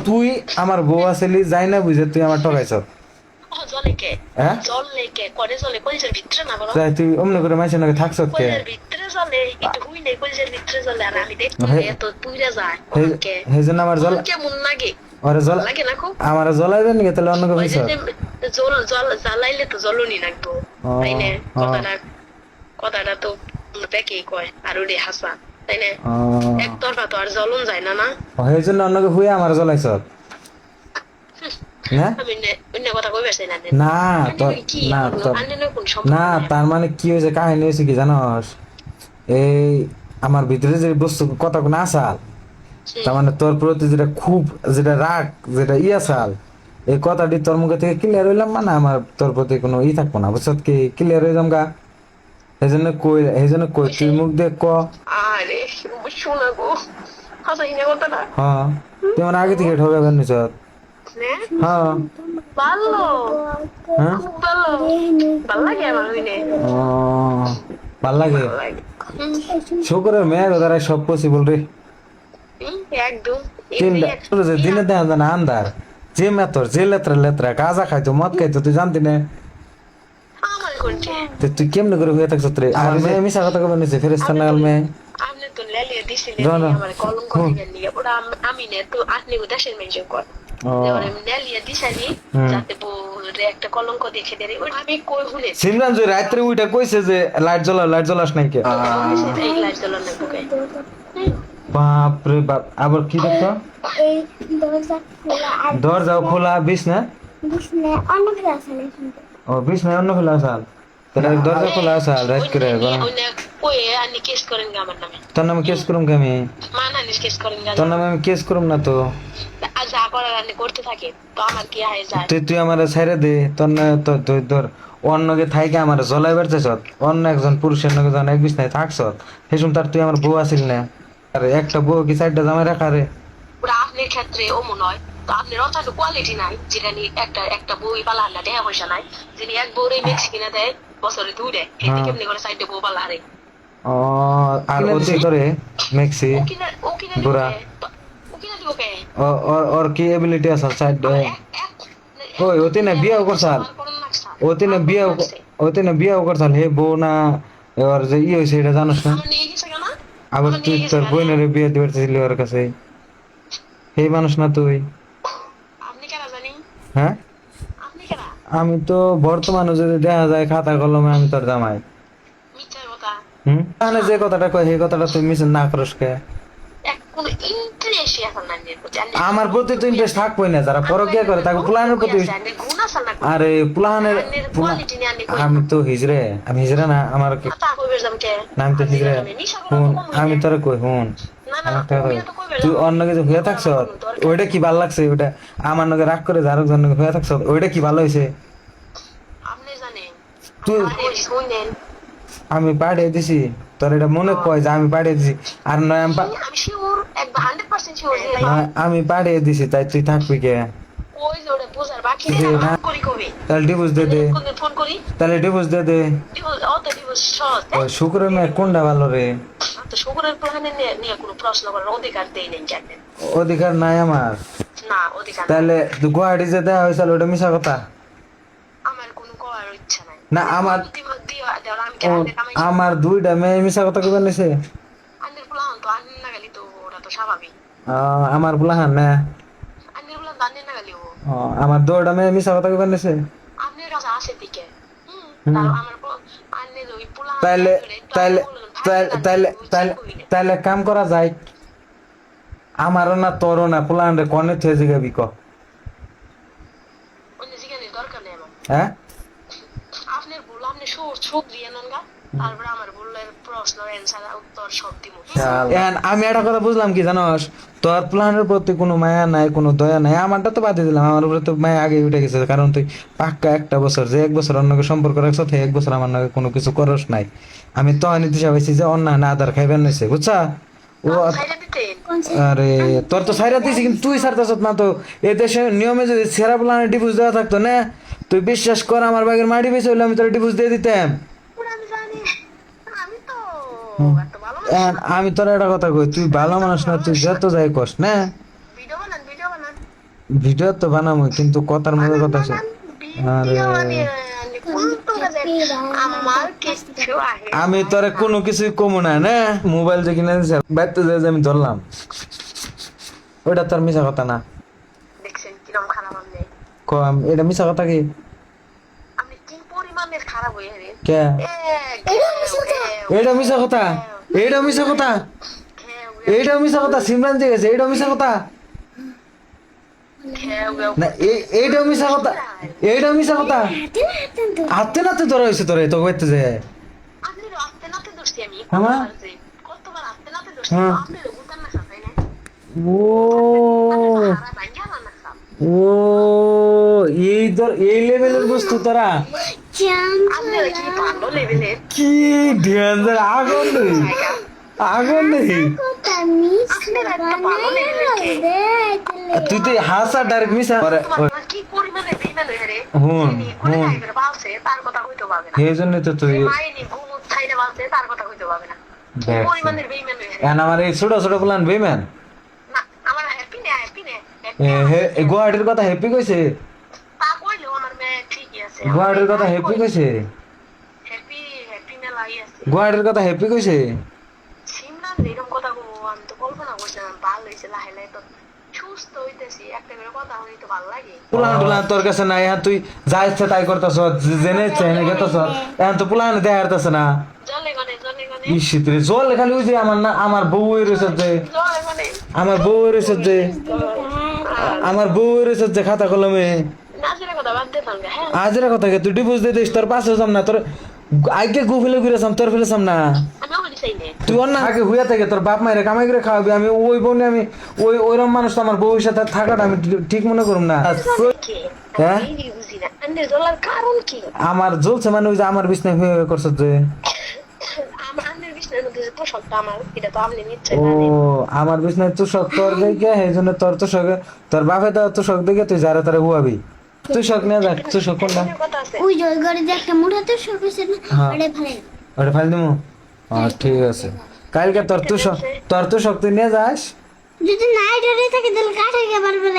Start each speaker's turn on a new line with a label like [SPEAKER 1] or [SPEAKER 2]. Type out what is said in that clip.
[SPEAKER 1] তুই আমার বউ আসলি যাই না বুঝে তুই আমার ঠকাইছ।
[SPEAKER 2] জলে কে
[SPEAKER 1] হ্যাঁ
[SPEAKER 2] জলে কে করে জলে কলেজের ভিতরে না বলো
[SPEAKER 1] তাই তুই অমনি করে মাইসের নাকি থাকছ কে?
[SPEAKER 2] কলেজের ভিতরে জলে একটু হুই নেই কলেজের ভিতরে জলে আর আমি দেখি এত পুইরা যায় কে
[SPEAKER 1] সেই জন্য আমার জল
[SPEAKER 2] কেমন লাগে
[SPEAKER 1] ওরে জল
[SPEAKER 2] লাগে না খুব
[SPEAKER 1] আমার জ্বলাইবে নাকি তাহলে অন্য কেউ
[SPEAKER 2] ওই
[SPEAKER 1] হইছ?
[SPEAKER 2] যে জল জল জ্বালাইলে তো জ্বলনি লাগবো তাই না কথাটা কথাটা তো বেকেই কয় আর ওরে হাসা তাই না একতরফা তো আর জ্বলন যায় না না
[SPEAKER 1] সেই জন্য অন্য কেউ হুয়ে আমার জ্বলাইছ না?
[SPEAKER 2] আমি অন্য কথা কইবার চাই না
[SPEAKER 1] না তো না তো না তার মানে কি হয়েছে কাহিনী হয়েছে কি জানোস এই আমার ভিতরে যে বস্তু কথা কোনো আসাল তার মানে তোর প্রতি যেটা খুব যেটা রাগ যেটা আসাল এই কথাটি তোর মুখে থেকে ক্লিয়ার হইলাম মানে আমার তোর প্রতি কোনো থাকবো না বুঝছত কি ক্লিয়ার হয়ে যাম গা এই জন্য কই তুই মুখ দেখ ক
[SPEAKER 2] আরে শোনা গো হাসাই না কথাটা
[SPEAKER 1] হ্যাঁ তুই আমার আগে থেকে ঠকে গেছিস হ্যাঁ
[SPEAKER 2] ভালো
[SPEAKER 1] হ্যাঁ
[SPEAKER 2] খুব ভালো ভালো লাগে আমার দিনে
[SPEAKER 1] ও ভাল লাগে শুক্রের মেয়ের দ্বারা সব পসিবল রে
[SPEAKER 2] একদম
[SPEAKER 1] তিনটা দিনে দেখা যায় না আন্দার যে মেতর যে লেত্রা লেত্রা গাঁজা খাইতো মদ খাইতো তুই জানতি না
[SPEAKER 2] আমার কোনটি
[SPEAKER 1] তুই কেমনে করে হয়ে থাকছ রে আমার মেয়ে মিশা কথা কবে নিছে ফেরেস্তা নাগাল মেয়ে
[SPEAKER 2] আপনি তো লেলিয়ে দিছিলেন
[SPEAKER 1] না, না।
[SPEAKER 2] আমার কলঙ্ক দিবেন নিয়ে ওটা আমি না তো আপনি দেশের মেনশন কর লেলিয়ে দিছালি যাতে বউরে একটা কলঙ্ক দেখে দেয় ওটা আমি কই শুনে
[SPEAKER 1] সিমরান যে রাত্রে উইটা কইছে যে লাইট জ্বলাস নাই কে
[SPEAKER 2] এই লাইট জ্বলানো বুকে
[SPEAKER 1] বাপ রে বাপ আবার কি দেখছো
[SPEAKER 3] এই দরজা খোলা আর
[SPEAKER 1] দরজাও খোলা বিষ না
[SPEAKER 3] বিছনে অন্য ক্লাস আছে শুনতে
[SPEAKER 1] ও বিষ না অন্য খোলা আসাল তাহলে দরজা খোলা আসাল রাত করে
[SPEAKER 2] ওই আনি কেস করেন গা আমার নামে
[SPEAKER 1] তোর নামে কেস করুম কে আমি
[SPEAKER 2] মানানিস কেস করেন গা
[SPEAKER 1] তোর নামে আমি কেস করুম না তো
[SPEAKER 2] আর যা করার আনি করতে থাকে তো আমার কি হয় যায়
[SPEAKER 1] তুই আমার ছেড়ে দে তোর না তুই ধর অন্যকে থাইকে আমার জ্বলাই বেড়তেছ অন্য একজন পুরুষের নাকি যখন এক বিছনায় থাকছ সেসম তার তুই আমার বউ আসিল না আরে একটা বউ কি চারটা জামাই রাখা রে
[SPEAKER 2] ওরা আপনার ক্ষেত্রে অমন হয় তো আপনার অতটা কোয়ালিটি নাই যেটা নিয়ে একটা বই পালা না দেয়া পয়সা নাই যিনি এক বউরে মিক্স কিনে দেয় বছরে দূরে এতে কেমনি করে সাইডে বউ পালা রে
[SPEAKER 1] ও আর ওতে করে মেক্সি
[SPEAKER 2] ও কিনে
[SPEAKER 1] বুড়া
[SPEAKER 2] ও কিনে দিব কে
[SPEAKER 1] ওর কি এবিলিটি আছে সাইড ওই ওতে না বিয়াও করছাল ওতে না বিয়াও করছাল হে বউ না ওর যে হয়েছে এটা জানোস না
[SPEAKER 2] আমার নিয়ে গেছে কেন
[SPEAKER 1] আবার তুই তোর বোনের বিয়ে দিতে পারছিলি ওর কাছে এই মানুষ না তুই
[SPEAKER 2] আপনি কেন জানি
[SPEAKER 1] হ্যাঁ
[SPEAKER 2] আপনি কেন
[SPEAKER 1] আমি তো বর্তমানে যদি দেখা যায় খাতা কলমে আমি তোর জামাই
[SPEAKER 2] মিথ্যার কথা
[SPEAKER 1] মানে যে কথাটা কয় সেই কথাটা তুই মিশন না করিস কে
[SPEAKER 2] কোনো ইন্টারেস্ট এখন না নিয়ে করতে
[SPEAKER 1] আমার প্রতি তো ইন্টারেস্ট থাকবোই না যারা পরকিয়া করে তাকে প্লানের প্রতি
[SPEAKER 2] গুণা সানা
[SPEAKER 1] আরে প্লানের
[SPEAKER 2] কোয়ালিটি নিয়ে আনি
[SPEAKER 1] আমি তো হিজড়ে আমি হিজড়ে না আমার
[SPEAKER 2] তা কইবে যাম কে
[SPEAKER 1] না আমি তো হিজড়ে হুন আমি তোরে কই হুন
[SPEAKER 2] না না
[SPEAKER 1] আমার কথা তুই অন্য কিছু হয়ে থাকছ ওইটা কি ভালো লাগছে ওইটা আমার নাকি রাগ করে যার জন্য হয়ে থাকছ ওইটা কি ভালো হয়েছে
[SPEAKER 2] আপনি জানেন
[SPEAKER 1] তুই
[SPEAKER 2] শুনেন
[SPEAKER 1] আমি পাঠিয়ে দিছি তোর এটা মনে কয় যে আমি পাঠিয়ে দিছি আর নয়
[SPEAKER 2] আমি শিওর একবার 100% শিওর যে
[SPEAKER 1] আমি পাঠিয়ে দিছি তাই তুই থাকবি কে
[SPEAKER 2] ওই যে ওটা বুঝার বাকি
[SPEAKER 1] যে না
[SPEAKER 2] করি কবে
[SPEAKER 1] তাহলে ডিভোর্স দে দে
[SPEAKER 2] ফোন করি
[SPEAKER 1] তাহলে ডিভোর্স দে দে
[SPEAKER 2] অত দিবস সহজ
[SPEAKER 1] ওই শুক্রের মেয়ে কোনটা ভালো রে
[SPEAKER 2] তো শুক্রের প্ল্যানে নিয়ে কোনো প্রশ্ন করার অধিকার দেই নেই জানেন
[SPEAKER 1] অধিকার নাই আমার
[SPEAKER 2] না অধিকার
[SPEAKER 1] তাহলে গুয়াহাটি যে দেওয়া হয়েছিল ওটা মিশা কথা
[SPEAKER 2] আমার কোনো করার ইচ্ছা নাই
[SPEAKER 1] না আমার
[SPEAKER 2] আমি কেন
[SPEAKER 1] আমার দুইটা মেয়ে মিশা কথা কইবার নিছে
[SPEAKER 2] আন্নের প্ল্যান তো আন্নের না গেলি তো ওটা তো স্বাভাবিক
[SPEAKER 1] আমার বুলাহান না
[SPEAKER 2] আন্নের প্ল্যান তো আন্নের না গেলি ও
[SPEAKER 1] আমার দুইটা মেয়ে মিশা কথা কইবার নিছে
[SPEAKER 2] আপনার কাছে আসে দিকে তার আমার আন্নের ওই প্ল্যান
[SPEAKER 1] তাইলে তাইলে তাইলে তাইলে তাইলে কাম করা যায় আমারও না তোরও না প্লান রে কনে থেকে জিগাবি ক
[SPEAKER 2] অন্য জিজ্ঞাসা দরকার নেই আমার
[SPEAKER 1] হ্যাঁ
[SPEAKER 2] আপনার ভুল আপনি সুখ দিয়ে নেন গা তারপরে আমার ভুলের প্রশ্ন অ্যান্সার উত্তর সব দিব
[SPEAKER 1] আমি একটা কথা বুঝলাম কি জানোস তোর প্ল্যানের প্রতি কোনো মায়া নাই কোনো দয়া নাই আমারটা তো বাদে দিলাম আমার উপরে তো মায়া আগে উঠে গেছে কারণ তুই পাক্কা একটা বছর যে এক বছর অন্যকে সম্পর্ক রাখছ তুই এক বছর আমার নাকি কোনো কিছু করস নাই আমি তো দিশা পাইছি যে অন্য না আদার খাইবেন নিছে বুঝছা ও আরে তোর তো সাইরা দিছি কিন্তু তুই সারতাছ না তো এই দেশে নিয়মে যদি সেরা প্ল্যানে ডিভোর্স দেওয়া থাকতো না তুই বিশ্বাস কর আমার বাগের মাটি বেঁচে হইলে আমি তোর ডিভোর্স দিয়ে দিতাম আমি তোর একটা কথা কই তুই ভালো মানুষ না তুই যত যাই কস না ভিডিও তো বানামো কিন্তু কথার মধ্যে কথা আছে
[SPEAKER 2] ভিডিও মানে আমার কিচ্ছু আহে
[SPEAKER 1] আমি তোরে কোনো কিছুই কমু না না মোবাইল যে কিনে দিছে বাইতে যে আমি ধরলাম ওটা তোর মিছা কথা না
[SPEAKER 2] দেখছেন কিরম খারাপ আপনি
[SPEAKER 1] কম এটা মিছা কথা কি
[SPEAKER 2] আপনি কি পরিমাণের খারাপ হয়ে রে
[SPEAKER 1] কে এটা মিছা কথা এইটা মিছা কথা এইটা মিছা কথা সিমরান যে গেছে এইটা মিছা কথা না এইটা মিছা কথা এইটা মিছা কথা হাতে নাতে ধরা হয়েছে তোরে তো বাইতে যে
[SPEAKER 2] আপনি রাস্তে নাতে দোষী আমি
[SPEAKER 1] হ্যাঁ?
[SPEAKER 2] কতবার রাস্তে নাতে দোষী
[SPEAKER 1] হ্যাঁ।
[SPEAKER 2] আপনি উঠান না সাথে না
[SPEAKER 1] ও
[SPEAKER 2] খারাপ ভাঙ্গা না সাথে
[SPEAKER 1] ও এই লেভেলের বস্তু তোরা
[SPEAKER 2] আপনি কি ভালো লেভেলের
[SPEAKER 1] কি ডেঞ্জার আগুন নেই আগুন নেই
[SPEAKER 2] আপনার একটা ভালো লেভেলের কে
[SPEAKER 1] তুই তো হাসা ডাইরেক্ট মিশা
[SPEAKER 2] তোমার কি পরিমাণে বেইমান হয়ে রে
[SPEAKER 1] হুন,
[SPEAKER 2] তিনি কোনে
[SPEAKER 1] হুন।
[SPEAKER 2] খাইবে বালছে তার কথা কইতে পারবে না
[SPEAKER 1] এই জন্য তো তুই
[SPEAKER 2] মাইনি ঘুমুত খাইতে বালছে তার কথা কইতে পারবে না কি
[SPEAKER 1] দেখ।
[SPEAKER 2] পরিমাণের বেইমান হয়ে রে
[SPEAKER 1] এখন আমার এই ছোট ছোট প্লান বেম্যান
[SPEAKER 2] না আমার হ্যাপি না
[SPEAKER 1] গুয়াহাটির কথা হ্যাপি কইছে
[SPEAKER 2] তা কইলেও আমার মেয়ে ঠিকই আছে
[SPEAKER 1] গুয়াহাটির কথা হ্যাপি কইছে
[SPEAKER 2] হ্যাপি হ্যাপি মেলাই আছে
[SPEAKER 1] গুয়াহাটির কথা হ্যাপি কইছে
[SPEAKER 2] সিমরান এরকম কথা বলবো আমি তো কল্পনা করছিলাম ভালো হয়েছে লাহে লাহে তো সুস্থ হইতেছি একটা করে কথা হই তো ভালো লাগে
[SPEAKER 1] পুলান টুলান তোর কাছে নাই এখন তুই যা ইচ্ছে তাই করতেছ জেনে ইচ্ছে হেনে গেতেছ এখন তো পুলান দেখা যাইতেছে না
[SPEAKER 2] জলে গনে
[SPEAKER 1] ইসিতরে জল খালি ওই যে আমার না আমার বউ রয়েছে যে
[SPEAKER 2] জলে গনে
[SPEAKER 1] আমার বউ রয়েছে যে আমার বউ রয়েছে যে খাতা কলমে
[SPEAKER 2] নাচের কথা বাদ দে তাহলে হ্যাঁ
[SPEAKER 1] আজের কথা কে তুই ডিভোর্স দিয়ে দিস তোর পাশে যাম না তোর আগে গু ফেলে ঘুরেছাম তোর ফেলেছাম না
[SPEAKER 2] আমি ওখানে চাই না
[SPEAKER 1] তুই অন্য আগে হুইয়া থেকে তোর বাপ মায়ের কামাই করে খাওয়াবি আমি ওই বোনে আমি ওইরকম মানুষ তো আমার বউর সাথে থাকাটা আমি ঠিক মনে করুম না
[SPEAKER 2] কে
[SPEAKER 1] হ্যাঁ?
[SPEAKER 2] আমি বুঝি না আন্নের জ্বলার কারণ কি
[SPEAKER 1] আমার জ্বলছে মানে ওই যে আমার বিছনায় হয়ে করছে যে
[SPEAKER 2] আমার আন্নের বিষ্ণের মধ্যে যে তোষকটা আমার এটা তো আপনি নিশ্চয়
[SPEAKER 1] ও
[SPEAKER 2] জানেন
[SPEAKER 1] আমার বিছনায় তুষক তোর দেখে এই জন্য তোর তুষক তোর বাপে তো তুষক দেখে তুই যারা তারা হুয়াবি তুষক নিয়ে যাক তুষক কোনটা
[SPEAKER 2] এর কথা আছে
[SPEAKER 3] ওই জয় করে যে একটা মুঠাতে সরকার
[SPEAKER 1] হ্যাঁ।
[SPEAKER 3] না ভালো
[SPEAKER 1] ওটা ফাইল দিমু ঠিক আছে কালকে তোর তুষক তুই নিয়ে যাস
[SPEAKER 3] যদি নাই ডরে থাকে তাহলে কাঠে কে পারবে